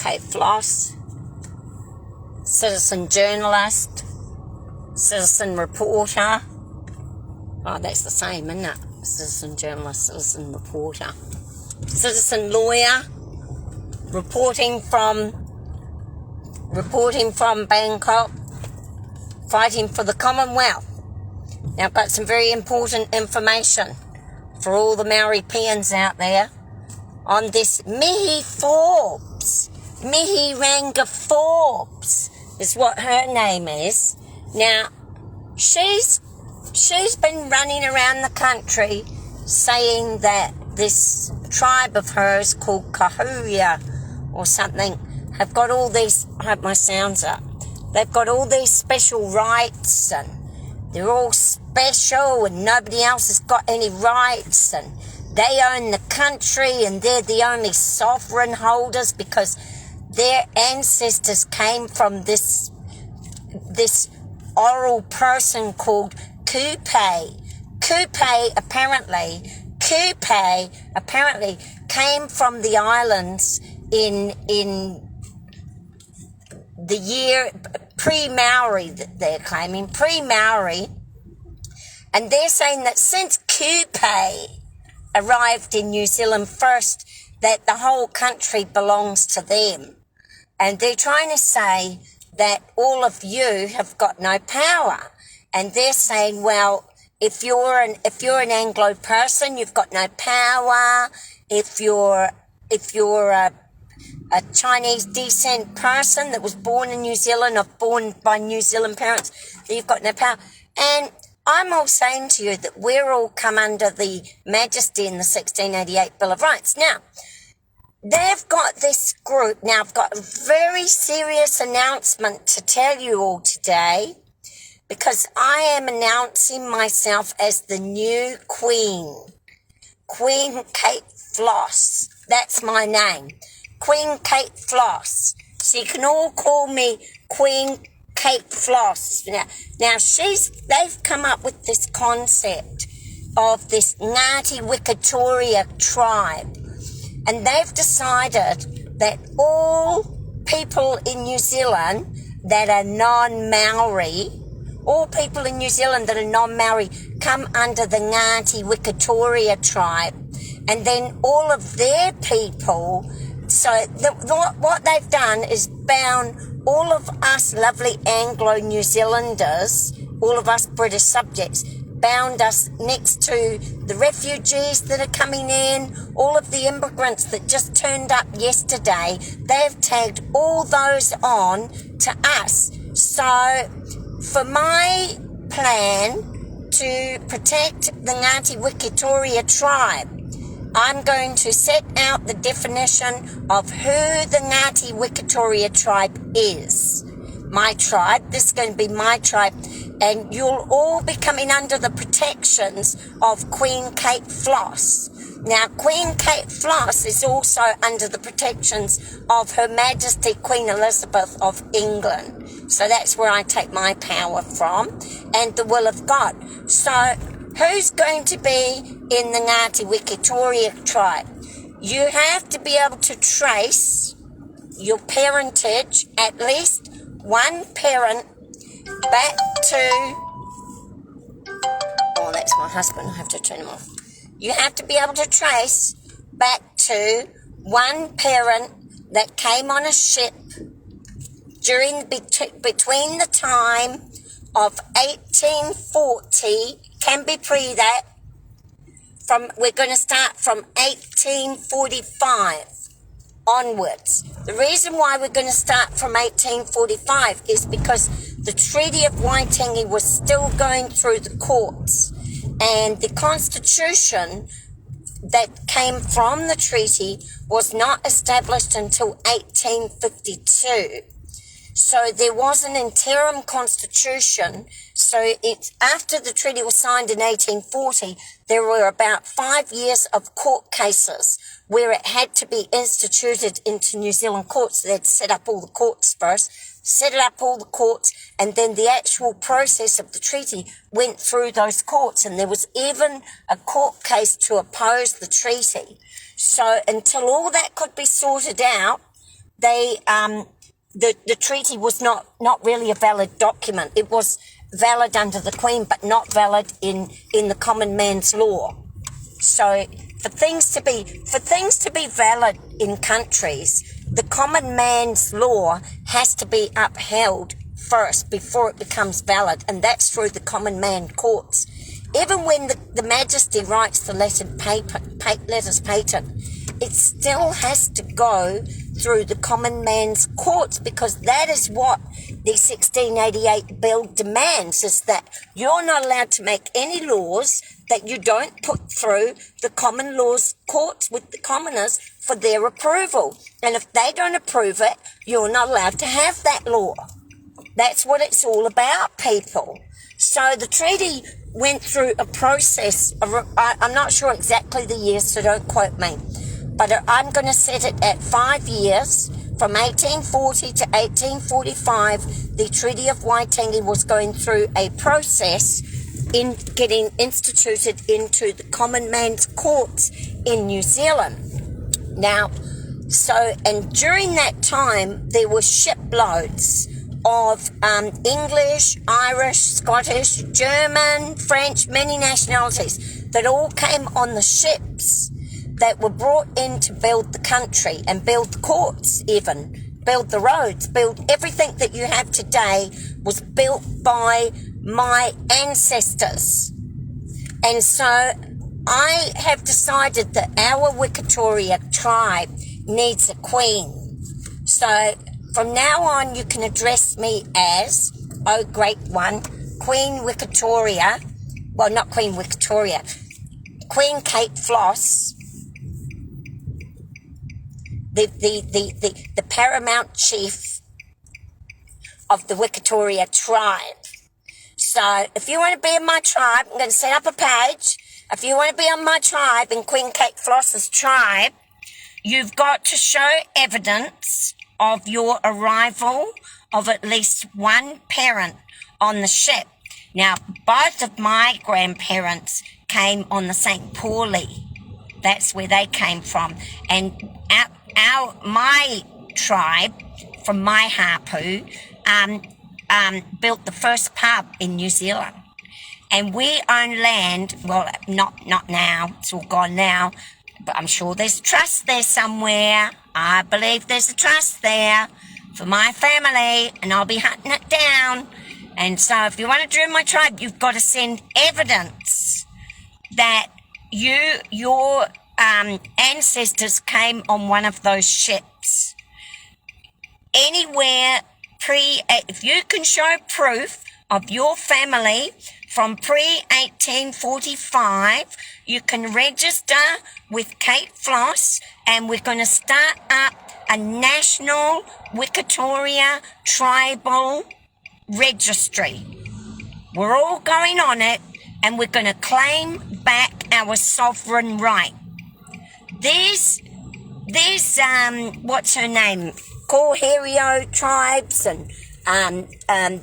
Kate Floss, citizen journalist, citizen reporter. Oh, that's the same, isn't it? Citizen journalist, citizen reporter, citizen lawyer, reporting from Bangkok, fighting for the Commonwealth. Now, I've got some very important information for all the Maori peons out there on this Mihi Ranga Forbes is what her name is. Now, she's been running around the country saying that this tribe of hers called Kahuia or something have got all these, I hope my sound's up, they've got all these special rights and they're all special and nobody else has got any rights and they own the country and they're the only sovereign holders because their ancestors came from this oral person called Kupe. Kupe apparently came from the islands in the year pre-Maori, that they're claiming, pre-Maori, and they're saying that since Kupe arrived in New Zealand first, that the whole country belongs to them. And they're trying to say that all of you have got no power. And they're saying, well, if you're an Anglo person, you've got no power. If you're a Chinese descent person that was born in New Zealand or born by New Zealand parents, you've got no power. And I'm all saying to you that we're all come under the majesty in the 1688 Bill of Rights. Now, they've got this group. Now, I've got a very serious announcement to tell you all today because I am announcing myself as the new Queen. Queen Kate Floss. That's my name. Queen Kate Floss. So you can all call me Queen Kate Floss. Now they've come up with this concept of this Ngāti Wikitoria tribe. And they've decided that all people in New Zealand that are non-Maori, come under the Ngāti Wikitoria tribe. And then all of their people, so what they've done is bound all of us lovely Anglo-New Zealanders, all of us British subjects, bound us next to the refugees that are coming in, all of the immigrants that just turned up yesterday. They've tagged all those on to us. So for my plan to protect the Ngāti Wikitoria tribe, I'm going to set out the definition of who the Ngāti Wikitoria tribe is. My tribe, this is going to be my tribe, and you'll all be coming under the protections of Queen Kate Floss. Now, Queen Kate Floss is also under the protections of Her Majesty Queen Elizabeth of England. So that's where I take my power from, and the will of God. So who's going to be in the Ngāti Wikitoria tribe? You have to be able to trace your parentage, at least one parent, back to... Oh, that's my husband. I have to turn him off. You have to be able to trace back to one parent that came on a ship between the time of 1840, can be pre that, we're going to start from 1845 onwards. The reason why we're going to start from 1845 is because the Treaty of Waitangi was still going through the courts, and the Constitution that came from the treaty was not established until 1852. So there was an interim constitution. So after the treaty was signed in 1840, there were about 5 years of court cases where it had to be instituted into New Zealand courts. They'd set up all the courts first, and then the actual process of the treaty went through those courts, and there was even a court case to oppose the treaty. So until all that could be sorted out, the treaty was not really a valid document. It was valid under the Queen, but not valid in the common man's law. So for things to be valid in countries, the common man's law has to be upheld first before it becomes valid, and that's through the common man courts. Even when the Majesty writes the letters patent, it still has to go through the common man's courts, because that is what the 1688 bill demands, is that you're not allowed to make any laws that you don't put through the common laws courts with the commoners for their approval. And if they don't approve it, you're not allowed to have that law. That's what it's all about, people. So the treaty went through a process of, I'm not sure exactly the years, so don't quote me, but I'm going to set it at 5 years. From 1840 to 1845, the Treaty of Waitangi was going through a process in getting instituted into the common man's courts in New Zealand. Now, and during that time, there were shiploads of English, Irish, Scottish, German, French, many nationalities that all came on the ships that were brought in to build the country and build the courts, even build the roads, build everything that you have today was built by my ancestors. And so I have decided that our Wikitoria tribe needs a queen. So from now on, you can address me as, oh great one, Queen Wikitoria. Well, not Queen Wikitoria, Queen Kate Floss, the paramount chief of the Wikitoria tribe. So if you want to be in my tribe, I'm going to set up a page. If you want to be on my tribe, in Queen Kate Floss's tribe, you've got to show evidence of your arrival of at least one parent on the ship. Now, both of my grandparents came on the St. Paulie. That's where they came from. And my tribe, from my hapu, built the first pub in New Zealand. And we own land, well, not now, it's all gone now, but I'm sure there's trust there somewhere. I believe there's a trust there for my family, and I'll be hunting it down. And so if you want to join my tribe, you've got to send evidence that your ancestors came on one of those ships. Anywhere if you can show proof of your family from pre-1845, you can register with Kate Floss, and we're going to start up a national Wikitoria tribal registry. We're all going on it, and we're going to claim back our sovereign right. These what's her name, Koherio tribes, and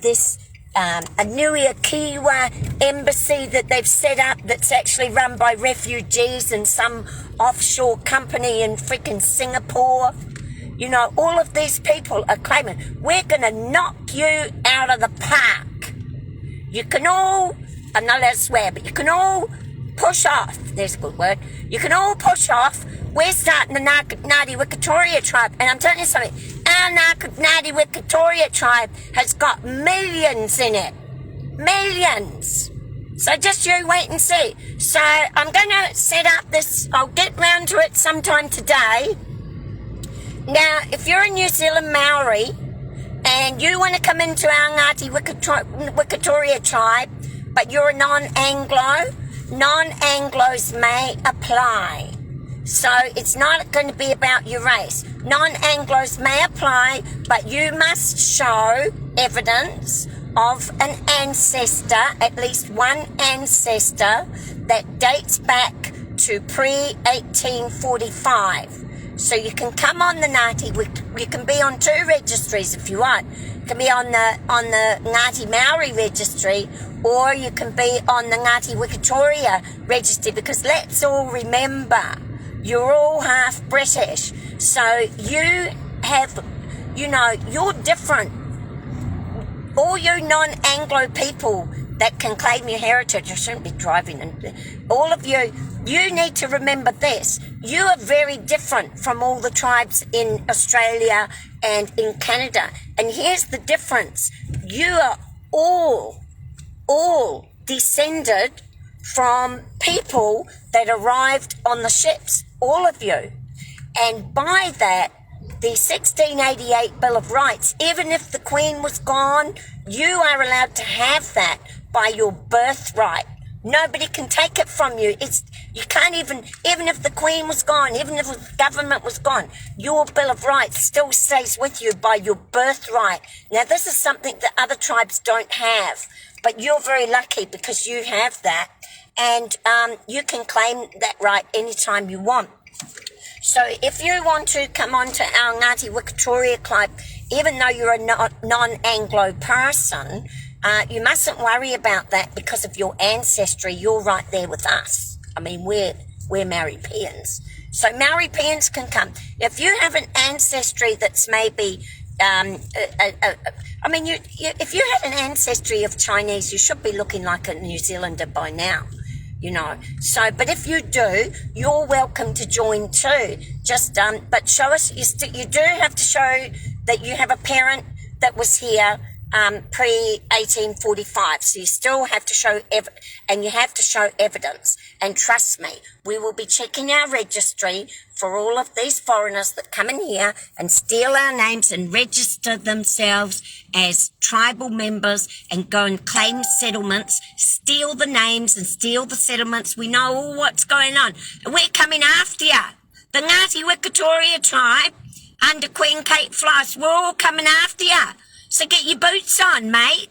this Anui Kiwa embassy that they've set up that's actually run by refugees and some offshore company in freaking Singapore. You know, all of these people are claiming, we're going to knock you out of the park. You can all, I'm not allowed to swear, but you can all push off. There's a good word. You can all push off. We're starting the Ngāti Wikitoria tribe. And I'm telling you something, our Ngāti Wikitoria tribe has got millions in it. Millions. So just you wait and see. So I'm going to set up this, I'll get round to it sometime today. Now, if you're a New Zealand Maori and you want to come into our Ngāti Wikitoria tribe, but you're a non-Anglo, non-Anglos may apply. So it's not going to be about your race. Non-Anglos may apply, but you must show evidence of an ancestor, at least one ancestor, that dates back to pre-1845. So you can come on the Ngāti, you can be on two registries if you want. You can be on the Ngāti Maori registry, or you can be on the Ngāti Wikitoria registry, because let's all remember, you're all half British. So you have, you're different. All you non-Anglo people that can claim your heritage, I shouldn't be driving, and all of you need to remember this. You are very different from all the tribes in Australia and in Canada. And here's the difference. You are all descended from people that arrived on the ships, all of you. And by that, the 1688 Bill of Rights, even if the Queen was gone, you are allowed to have that by your birthright. Nobody can take it from you. You can't even if the Queen was gone, even if the government was gone, your Bill of Rights still stays with you by your birthright. Now, this is something that other tribes don't have, but you're very lucky because you have that, and you can claim that right anytime you want. So if you want to come on to our Ngāti Wikitoria Club, even though you're a non-Anglo person, you mustn't worry about that because of your ancestry. You're right there with us. I mean, we're Maori-Peans. So Maori-Peans can come. If you have an ancestry that's maybe, if you had an ancestry of Chinese, you should be looking like a New Zealander by now. So, but if you do, you're welcome to join too. Just, but show us, you do have to show that you have a parent that was here, pre-1845. So you still have to show, and you have to show evidence. And trust me, we will be checking our registry for all of these foreigners that come in here and steal our names and register themselves as tribal members and go and claim settlements, steal the names and steal the settlements. We know all what's going on. And we're coming after you. The Ngāti Wikitoria tribe under Queen Kate Floss, we're all coming after you. So get your boots on, mate.